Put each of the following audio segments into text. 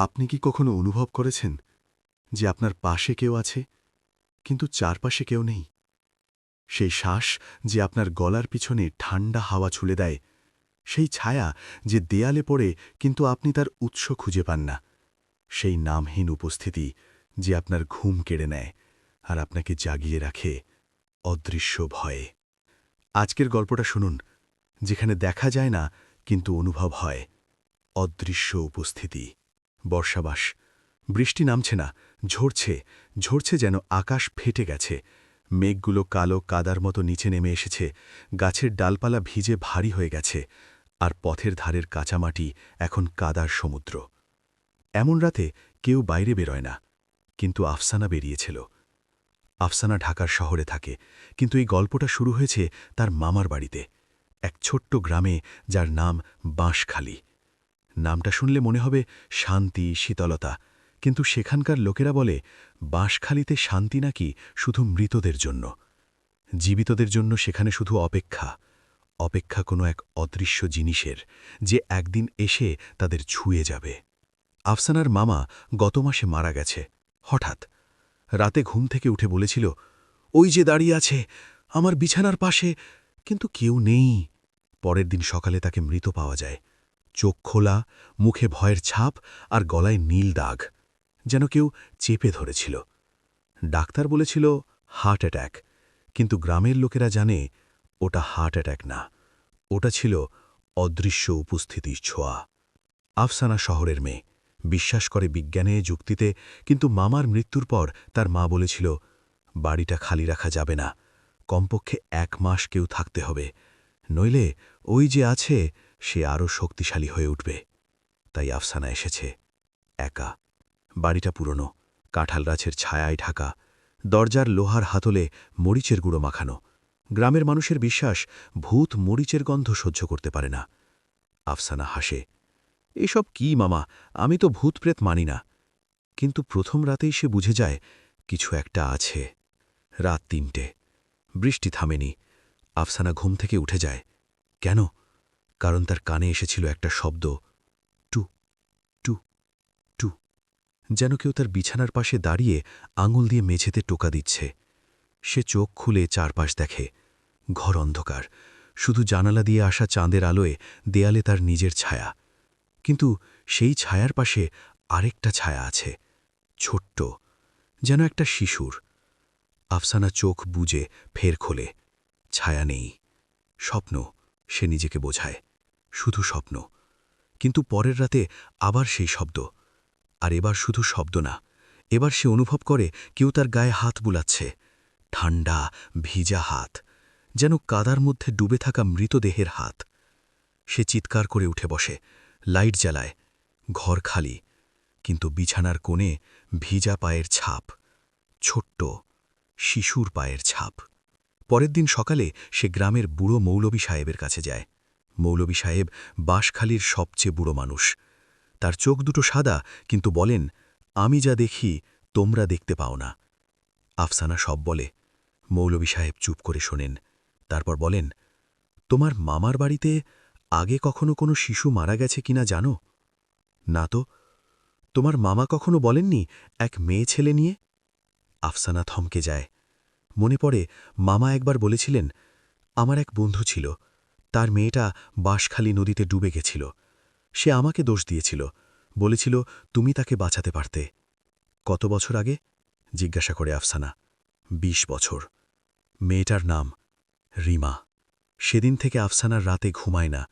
আপনি কি কখনো অনুভব করেছেন যে আপনার পাশে কেউ আছে কিন্তু চারপাশে কেউ নেই? সেই শ্বাস যে আপনার গলার পিছনে ঠান্ডা হাওয়া ছুলে দেয়, সেই ছায়া যে দেয়ালে পড়ে কিন্তু আপনি তার উৎস খুঁজে পান না, সেই নামহীন উপস্থিতি যে আপনার ঘুম কেড়ে নেয় আর আপনাকে জাগিয়ে রাখে অদৃশ্য ভয়ে। আজকের গল্পটা শুনুন, যেখানে দেখা যায় না কিন্তু অনুভব হয় অদৃশ্য উপস্থিতি। বর্ষাবাস, বৃষ্টি নামছে না, ঝরছে, ঝরছে যেন আকাশ ফেটে গেছে। মেঘগুলো কালো কাদার মতো নিচে নেমে এসেছে, গাছের ডালপালা ভিজে ভারী হয়ে গেছে, আর পথের ধারের কাঁচামাটি এখন কাদার সমুদ্র। এমন রাতে কেউ বাইরে বেরোয় না, কিন্তু আফসানা বেরিয়েছিল। আফসানা ঢাকার শহরে থাকে, কিন্তু এই গল্পটা শুরু হয়েছে তার মামার বাড়িতে, এক ছোট্ট গ্রামে যার নাম বাঁশখালী। নামটা শুনলে মনে হবে শান্তি, শীতলতা, কিন্তু সেখানকার লোকেরা বলে বাঁশখালীতে শান্তি নাকি শুধু মৃতদের জন্য। জীবিতদের জন্য সেখানে শুধু অপেক্ষা, অপেক্ষা কোনো এক অদৃশ্য জিনিসের, যে একদিন এসে তাদের ছুঁয়ে যাবে। আফসানার মামা গত মাসে মারা গেছে। হঠাৎ রাতে ঘুম থেকে উঠে বলেছিল, ওই যে দাঁড়িয়ে আছে আমার বিছানার পাশে, কিন্তু কেউ নেই। পরের দিন সকালে তাকে মৃত পাওয়া যায়, চোখ খোলা, মুখে ভয়ের ছাপ আর গলায় নীল দাগ, যেন কেউ চেপে ধরেছিল। ডাক্তার বলেছিল হার্ট অ্যাট্যাক, কিন্তু গ্রামের লোকেরা জানে ওটা হার্ট অ্যাট্যাক না, ওটা ছিল অদৃশ্য উপস্থিতির ছোঁয়া। আফসানা শহরের মেয়ে, বিশ্বাস করে বিজ্ঞানে, যুক্তিতে, কিন্তু মামার মৃত্যুর পর তার মা বলেছিল বাড়িটা খালি রাখা যাবে না, কমপক্ষে 1 মাস কেউ থাকতে হবে, নইলে ওই যে আছে সে আরও শক্তিশালী হয়ে উঠবে। তাই আফসানা এসেছে একা। বাড়িটা পুরনো, কাঁঠাল গাছের ছায়ায় ঢাকা, দরজার লোহার হাতলে মরিচের গুঁড়ো মাখানো। গ্রামের মানুষের বিশ্বাস ভূত মরিচের গন্ধ সহ্য করতে পারে না। আফসানা হাসে, এসব কি মামা, আমি তো ভূতপ্রেত মানি না। কিন্তু প্রথম রাতেই সে বুঝে যায় কিছু একটা আছে। রাত 3টে, বৃষ্টি থামেনি। আফসানা ঘুম থেকে উঠে যায়। কেন? কারণ তার কানে এসেছিল একটা শব্দ, টু টু টু, যেন কেউ তার বিছানার পাশে দাঁড়িয়ে আঙুল দিয়ে মেঝেতে টোকা দিচ্ছে। সে চোখ খুলে চারপাশ দেখে, ঘর অন্ধকার, শুধু জানালা দিয়ে আসা চাঁদের আলোয় দেয়ালে তার নিজের ছায়া। কিন্তু সেই ছায়ার পাশে আরেকটা ছায়া আছে, ছোট্ট, যেন একটা শিশুর। আফসানা চোখ বুজে ফের খোলে, ছায়া নেই, স্বপ্ন, সে নিজেকে বোঝায়, শুধু স্বপ্ন। কিন্তু পরের রাতে আবার সেই শব্দ, আর এবার শুধু শব্দ না, এবার সে অনুভব করে কেউ তার গায়ে হাত বুলাচ্ছে, ঠান্ডা ভিজা হাত, যেন কাদার মধ্যে ডুবে থাকা মৃতদেহের হাত। সে চিৎকার করে উঠে বসে, লাইট জ্বালায়, ঘর খালি, কিন্তু বিছানার কোণে ভিজা পায়ের ছাপ, ছোট্ট শিশুর পায়ের ছাপ। পরের দিন সকালে সে গ্রামের বুড়ো মৌলবী সাহেবের কাছে যায়। মৌলবী সাহেব বাঁশখালীর সবচেয়ে বুড়ো মানুষ। তার চোখ দুটো সাদা, কিন্তু বলেন, আমি যা দেখি তোমরা দেখতে পাও না। আফসানা সব বলে। মৌলবী সাহেব চুপ করে শোনেন, তারপর বলেন, তোমার মামার বাড়িতে আগে কখনো কোনো শিশু মারা গেছে কিনা জানো? না তো। তোমার মামা কখনো বলেননি এক মেয়ে ছেলে নিয়ে? আফসানা থমকে যায়। মনে পড়ে মামা একবার বলেছিলেন, আমার এক বন্ধু ছিল, তার মেয়েটা বাঁশখালী নদীতে ডুবে গেছিল। সে আমাকে দোষ দিয়েছিল, বলেছিল তুমি তাকে বাঁচাতে পারতে। কত বছর আগে? জিজ্ঞাসা করে আফসানা। 20 বছর। মেয়েটার নাম রিমা। সেদিন থেকে আফসানার রাতে ঘুমায় না।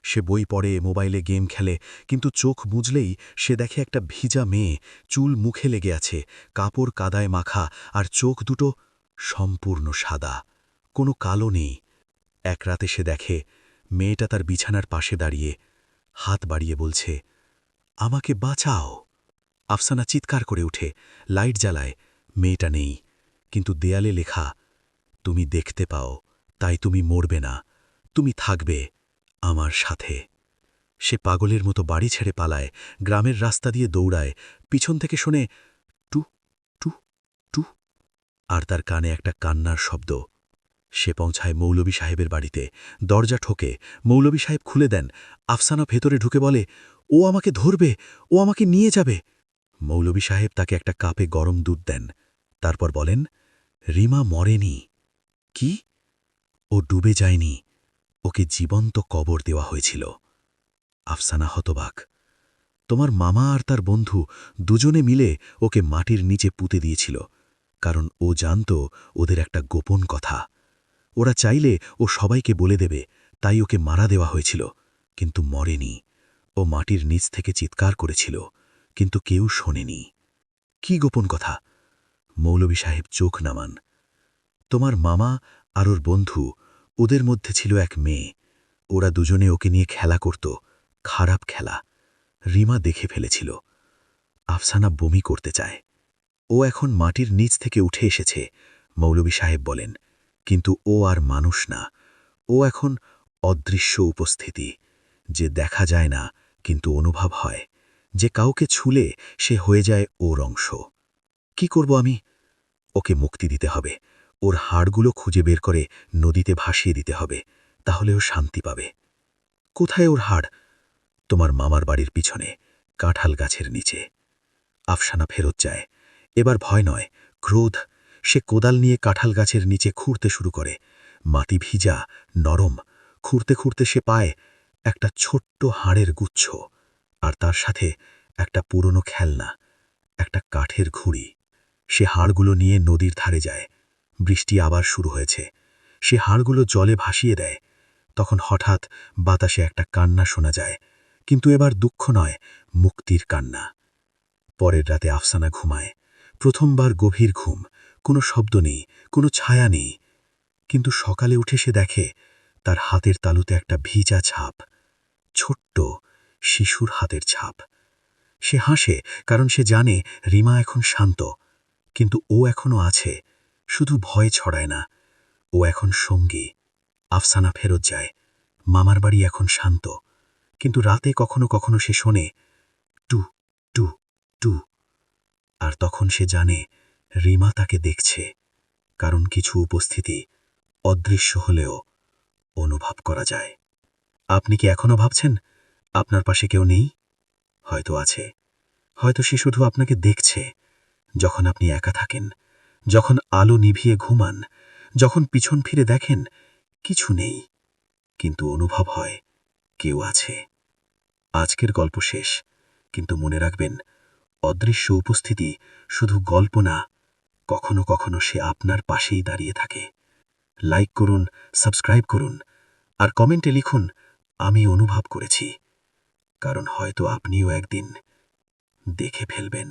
সে বই পড়ে, মোবাইলে গেম খেলে, কিন্তু চোখ মুজলেই সে দেখে একটা ভিজা মেয়ে, চুল মুখে লেগে আছে, কাপড় কাদায় মাখা, আর চোখ দুটো সম্পূর্ণ সাদা, কোনো কালো নেই। এক রাতে সে দেখে মেয়েটা তার বিছানার পাশে দাঁড়িয়ে, হাত বাড়িয়ে বলছে, আমাকে বাঁচাও। আফসানা চিৎকার করে উঠে, লাইট জ্বালায়, মেয়েটা নেই, কিন্তু দেয়ালে লেখা, তুমি দেখতে পাও, তাই তুমি মরবে না, তুমি থাকবে আমার সাথে। সে পাগলের মতো বাড়ি ছেড়ে পালায়, গ্রামের রাস্তা দিয়ে দৌড়ায়, পিছন থেকে শোনে টু টু টু, আর তার কানে একটা কান্নার শব্দ। সে পৌঁছায় মৌলবী সাহেবের বাড়িতে, দরজা ঠোকে, মৌলবী সাহেব খুলে দেন। আফসানা ভেতরে ঢুকে বলে, ও আমাকে ধরবে, ও আমাকে নিয়ে যাবে। মৌলভী সাহেব তাকে একটা কাপে গরম দুধ দেন, তারপর বলেন, রিমা মরেনি। কি? ও ডুবে যায়নি, ওকে জীবন্ত কবর দেওয়া হয়েছিল। আফসানা হতবাক। তোমার মামা আর তার বন্ধু দুজনে মিলে ওকে মাটির নিচে পুঁতে দিয়েছিল, কারণ ও জানত ওদের একটা গোপন কথা। ওরা চাইলে ও সবাইকে বলে দেবে, তাই ওকে মারা দেওয়া হয়েছিল, কিন্তু মরেনি। ও মাটির নিচ থেকে চিৎকার করেছিল, কিন্তু কেউ শোনেনি। কি গোপন কথা? মৌলভী সাহেব চোখ নামান। তোমার মামা আর ওর বন্ধু, ওদের মধ্যে ছিল এক মেয়ে। ওরা দুজনে ওকে নিয়ে খেলা করত, খারাপ খেলা। রিমা দেখে ফেলেছিল। আফসানা বমি করতে চায়। ও এখন মাটির নিচ থেকে উঠে এসেছে, মৌলভী সাহেব বলেন, কিন্তু ও আর মানুষ না। ও এখন অদৃশ্য উপস্থিতি, যে দেখা যায় না কিন্তু অনুভব হয়, যে কাউকে ছুলে সে হয়ে যায় ওর অংশ। কি করব আমি? ওকে মুক্তি দিতে হবে। ওর হাড়গুলো খুঁজে বের করে নদীতে ভাসিয়ে দিতে হবে, তাহলে ও শান্তি পাবে। কোথায় ওর হাড়? তোমার মামার বাড়ির পিছনে, কাঁঠাল গাছের নিচে। আফসানা ফেরত যায়। এবার ভয় নয়, ক্রোধ। সে কোদাল নিয়ে কাঁঠাল গাছের নিচে খুঁড়তে শুরু করে। মাটি ভিজা, নরম। খুঁড়তে খুঁড়তে সে পায় একটা ছোট্ট হাড়ের গুচ্ছ, আর তার সাথে একটা পুরনো খেলনা, একটা কাঠের ঘুড়ি। সে হাড়গুলো নিয়ে নদীর ধারে যায়। বৃষ্টি আবার শুরু হয়েছে। সে হাড়গুলো জলে ভাসিয়ে দেয়। তখন হঠাৎ বাতাসে একটা কান্না শোনা যায়, কিন্তু এবার দুঃখ নয়, মুক্তির কান্না। পরের রাতে আফসানা ঘুমায়। প্রথমবার গভীর ঘুম, কোনো শব্দ নেই, কোনো ছায়া নেই। কিন্তু সকালে উঠে সে দেখে তার হাতের তালুতে একটা ভিজা ছাপ, ছোট্ট শিশুর হাতের ছাপ। সে হাসে, কারণ সে জানে রিমা এখন শান্ত, কিন্তু ও এখনো আছে, শুধু ভয় ছড়ায় না। ও এখন সঙ্গী। আফসানা ফেরত যায়। মামার বাড়ি এখন শান্ত, কিন্তু রাতে কখনো কখনো সে শোনে টু টু টু। আর তখন সে জানে রিমা তাকে দেখছে, কারণ কিছু উপস্থিতি অদৃশ্য হলেও অনুভব করা যায়। আপনি কি এখনো ভাবছেন আপনার পাশে কেউ নেই? হয়তো আছে, হয়তো সে শুধু আপনাকে দেখছে, যখন আপনি একা থাকেন, যখন আলো নিভিয়ে ঘুমান, যখন পিছন ফিরে দেখেন কিছু নেই, কিন্তু অনুভব হয় কেউ আছে। আজকের গল্প শেষ, কিন্তু মনে রাখবেন, অদৃশ্য উপস্থিতি শুধু গল্প না, কখনো কখনো সে আপনার পাশেই দাঁড়িয়ে থাকে। লাইক করুন, সাবস্ক্রাইব করুন, আর কমেন্টে লিখুন, আমি অনুভব করেছি, কারণ হয়তো আপনিও একদিন দেখে ফেলবেন।